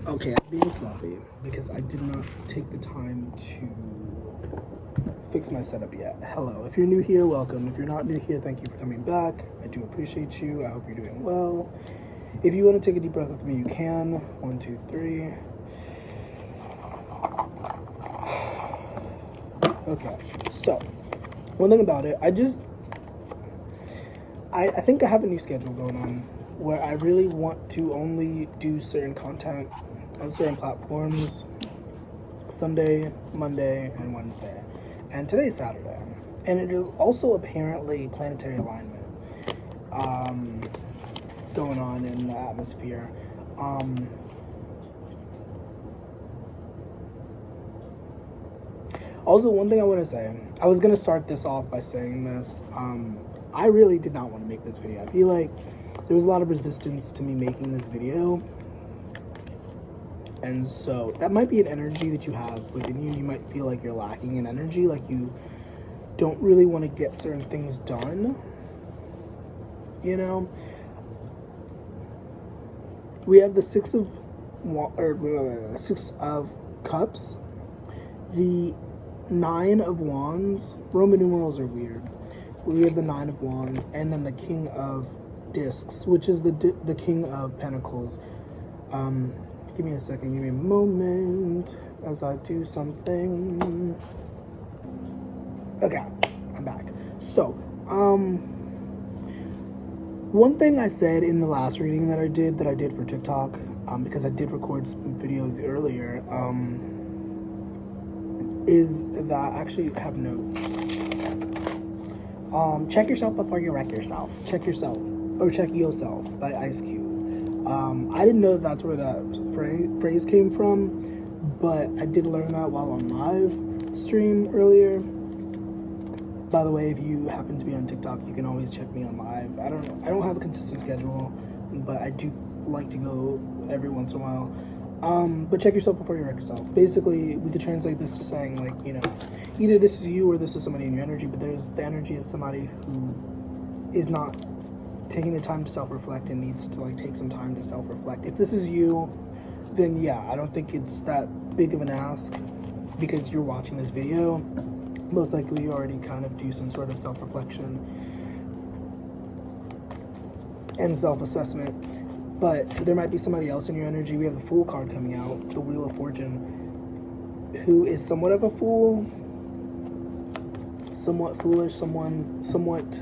Okay, I'm being sloppy because I did not take the time to fix my setup yet. Hello, if you're new here, welcome. If you're not new here, thank you for coming back. I do appreciate you. I hope you're doing well. If you want to take a deep breath with me, you can. 1, 2, 3. Okay, so one thing about it, I think I have a new schedule going on where I really want to only do certain content on certain platforms Sunday, Monday, and Wednesday. And today's Saturday. And it is also apparently planetary alignment going on in the atmosphere. Also, one thing I want to say, I was going to start this off by saying this. I really did not want to make this video. I feel like there was a lot of resistance to me making this video. And so that might be an energy that you have within you. You might feel like you're lacking in energy, like you don't really want to get certain things done. You know? We have the Six of Cups, the Nine of Wands. Roman numerals are weird. We have the Nine of Wands, and then the King of Discs, which is the King of Pentacles. Give me a second, give me a moment as I do something. Okay, I'm back. So, one thing I said in the last reading that I did for TikTok, because I did record some videos earlier, is that I actually have notes. Check yourself before you wreck yourself. Check yourself, or check yourself by Ice Cube. I didn't know that's where that phrase came from, but I did learn that while on live stream earlier. By the way, if you happen to be on TikTok, you can always check me on live. I don't have a consistent schedule, but I do like to go every once in a while. But check yourself before you wreck yourself. Basically, we could translate this to saying, like, you know, either this is you or this is somebody in your energy, but there's the energy of somebody who is not taking the time to self-reflect and needs to, like, take some time to self-reflect. If this is you, then yeah, I don't think it's that big of an ask because you're watching this video. Most likely you already kind of do some sort of self-reflection and self-assessment. But there might be somebody else in your energy. We have the Fool card coming out, the Wheel of Fortune, who is somewhat of a fool, somewhat foolish, somewhat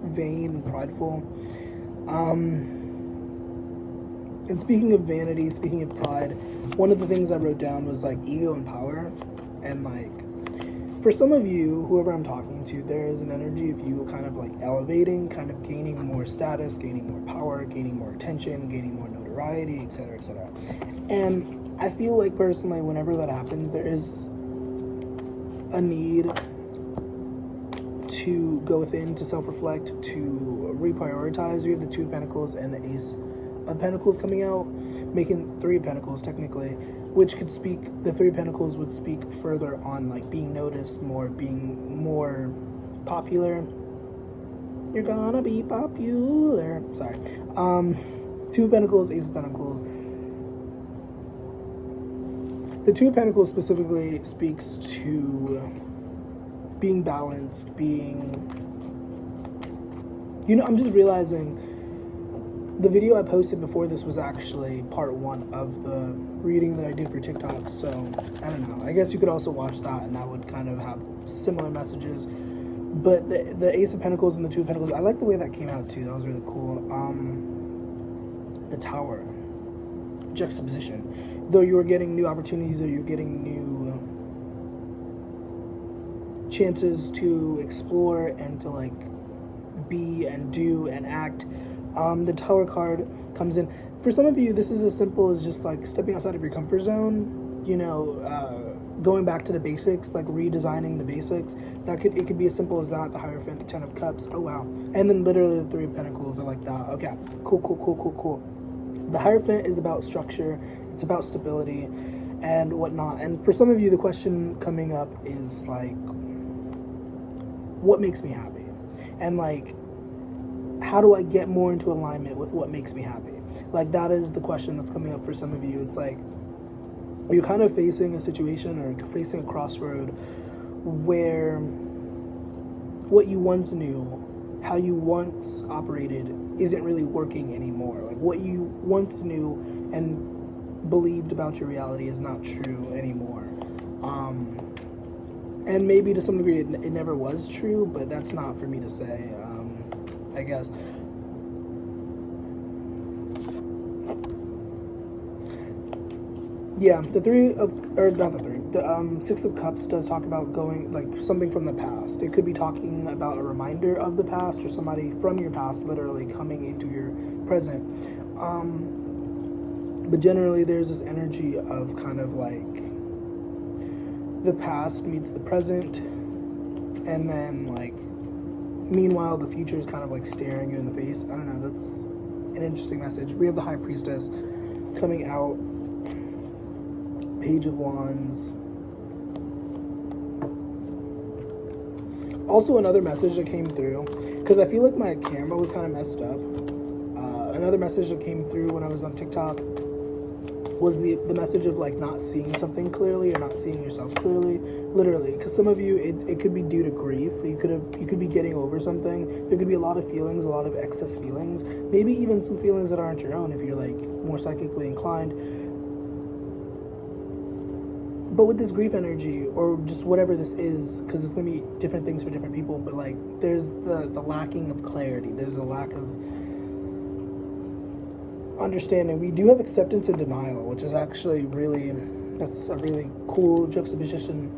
vain and prideful. And speaking of vanity, speaking of pride, one of the things I wrote down was like ego and power. And like, for some of you, whoever I'm talking to, there is an energy of you kind of like elevating, kind of gaining more status, gaining more power, gaining more attention, gaining more notoriety, etc., etc. And I feel like personally, whenever that happens, there is a need to go within, to self-reflect, to reprioritize. We have the Two of Pentacles and the Ace of Pentacles coming out, making Three of Pentacles technically, which could speak, the Three of Pentacles would speak further on like being noticed more, being more popular. You're gonna be popular. Sorry. Two of Pentacles, Ace of Pentacles. The Two of Pentacles specifically speaks to being balanced, being, you know, I'm just realizing the video I posted before this was actually part 1 of the reading that I did for TikTok. So I don't know, I guess you could also watch that and that would kind of have similar messages. But the Ace of Pentacles and the Two of Pentacles, I like the way that came out too. That was really cool. The Tower, juxtaposition. Though you were getting new opportunities, or you're getting new chances to explore and to like be and do and act. The Tower card comes in. For some of you, this is as simple as just like stepping outside of your comfort zone, you know, going back to the basics, like redesigning the basics. It could be as simple as that. The Hierophant, the Ten of Cups. Oh wow. And then literally the Three of Pentacles are like that. Okay, cool. The Hierophant is about structure, it's about stability and whatnot. And for some of you, the question coming up is like, what makes me happy? And like, how do I get more into alignment with what makes me happy? Like, that is the question that's coming up for some of you. It's like, you're kind of facing a situation or facing a crossroad where what you once knew, how you once operated, isn't really working anymore. Like, what you once knew and believed about your reality is not true anymore. And maybe to some degree it never was true, but that's not for me to say, I guess. Yeah, the Six of Cups does talk about going, like, something from the past. It could be talking about a reminder of the past, or somebody from your past literally coming into your present. But generally there's this energy of kind of like the past meets the present, and then, like, meanwhile the future is kind of like staring you in the face. I don't know, that's an interesting message. We have the High Priestess coming out, Page of Wands. Also, another message that came through, because I feel like my camera was kind of messed up. Another message that came through when I was on TikTok was the message of, like, not seeing something clearly, or not seeing yourself clearly, literally. Because some of you, it could be due to grief. You could be getting over something. There could be a lot of feelings, a lot of excess feelings, maybe even some feelings that aren't your own if you're, like, more psychically inclined. But with this grief energy, or just whatever this is, because it's going to be different things for different people, but, like, there's the lacking of clarity. There's a lack of understanding. We do have acceptance and denial, which is actually that's a really cool juxtaposition.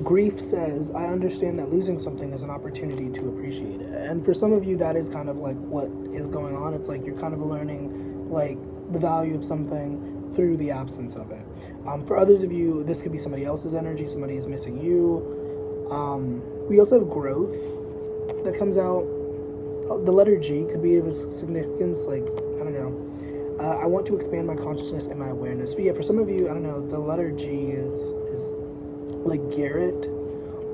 Grief says, I understand that losing something is an opportunity to appreciate it. And for some of you, that is kind of like what is going on. It's like you're kind of learning, like, the value of something through the absence of it. For others of you, this could be somebody else's energy. Somebody is missing you. We also have growth that comes out. The letter G could be of significance, like, I don't know. I want to expand my consciousness and my awareness. But yeah, for some of you, I don't know, the letter G is like Garrett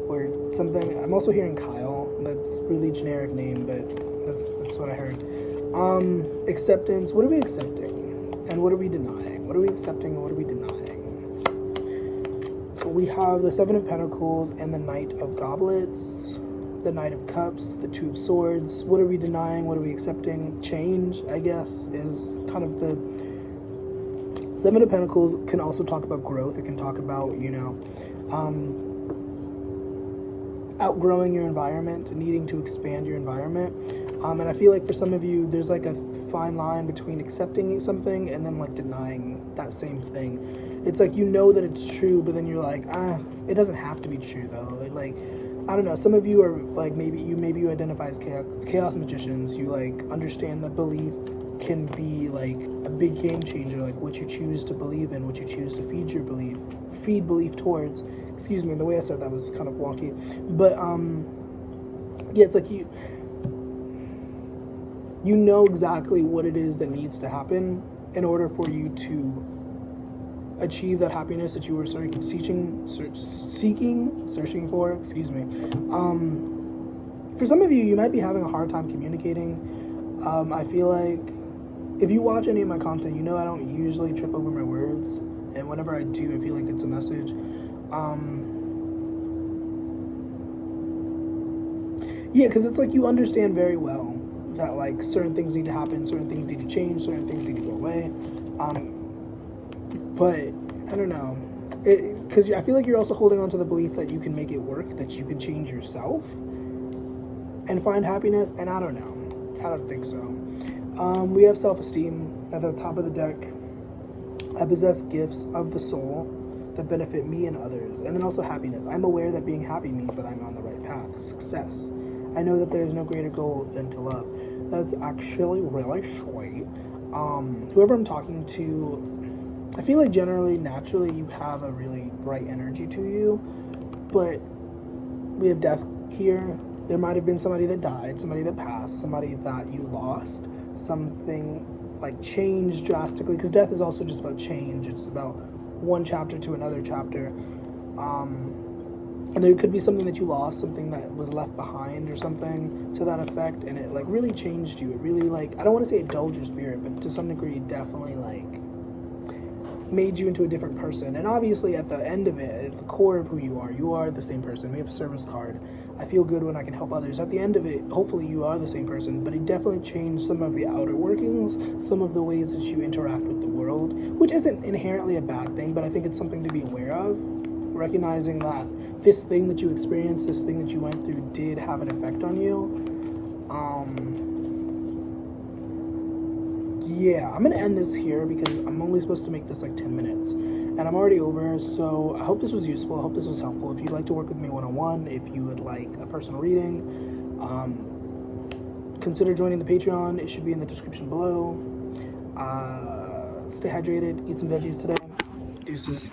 or something. I'm also hearing Kyle. That's a really generic name, but that's what I heard. Acceptance. What are we accepting? And what are we denying? What are we accepting and what are we denying? We have the Seven of Pentacles and the Knight of Goblets, the Knight of Cups, the Two of Swords. What are we denying? What are we accepting? Change, I guess, is kind of the... Seven of Pentacles can also talk about growth. It can talk about, you know, outgrowing your environment, needing to expand your environment. And I feel like for some of you, there's like a fine line between accepting something and then, like, denying that same thing. It's like, you know that it's true, but then you're like, it doesn't have to be true though. Like, I don't know, some of you are like, maybe you identify as chaos magicians. You, like, understand that belief can be like a big game changer, like what you choose to believe in, what you choose to feed belief towards. Excuse me, the way I said that was kind of wonky. But yeah, it's like you know exactly what it is that needs to happen in order for you to achieve that happiness that you were searching for. Excuse me. For some of you, you might be having a hard time communicating. I feel like if you watch any of my content, you know I don't usually trip over my words, and whenever I do, I feel like it's a message. Yeah, because it's like you understand very well that, like, certain things need to happen, certain things need to change, certain things need to go away. But I don't know, because I feel like you're also holding on to the belief that you can make it work, that you can change yourself and find happiness, and I don't know. I don't think so. We have self-esteem at the top of the deck. I possess gifts of the soul that benefit me and others. And then also happiness. I'm aware that being happy means that I'm on the right path. Success. I know that there is no greater goal than to love. That's actually really sweet. Whoever I'm talking to, I feel like generally, naturally, you have a really bright energy to you. But we have death here. There might have been somebody that died, somebody that passed, somebody that you lost, something like changed drastically, because death is also just about change. It's about one chapter to another chapter. And there could be something that you lost, something that was left behind or something to that effect, and it like really changed you. It really like, I don't want to say it dulled your spirit, but to some degree it definitely like made you into a different person. And obviously at the end of it, at the core of who you are the same person. We have a service card. I feel good when I can help others. At the end of it, hopefully you are the same person, but it definitely changed some of the outer workings, some of the ways that you interact with the world, which isn't inherently a bad thing, but I think it's something to be aware of. Recognizing that this thing that you experienced, this thing that you went through did have an effect on you. Yeah, I'm gonna end this here because I'm only supposed to make this like 10 minutes and I'm already over. So I hope this was useful. I hope this was helpful. If you'd like to work with me one-on-one, if you would like a personal reading, consider joining the Patreon. It should be in the description below. Stay hydrated, eat some veggies today. Deuces.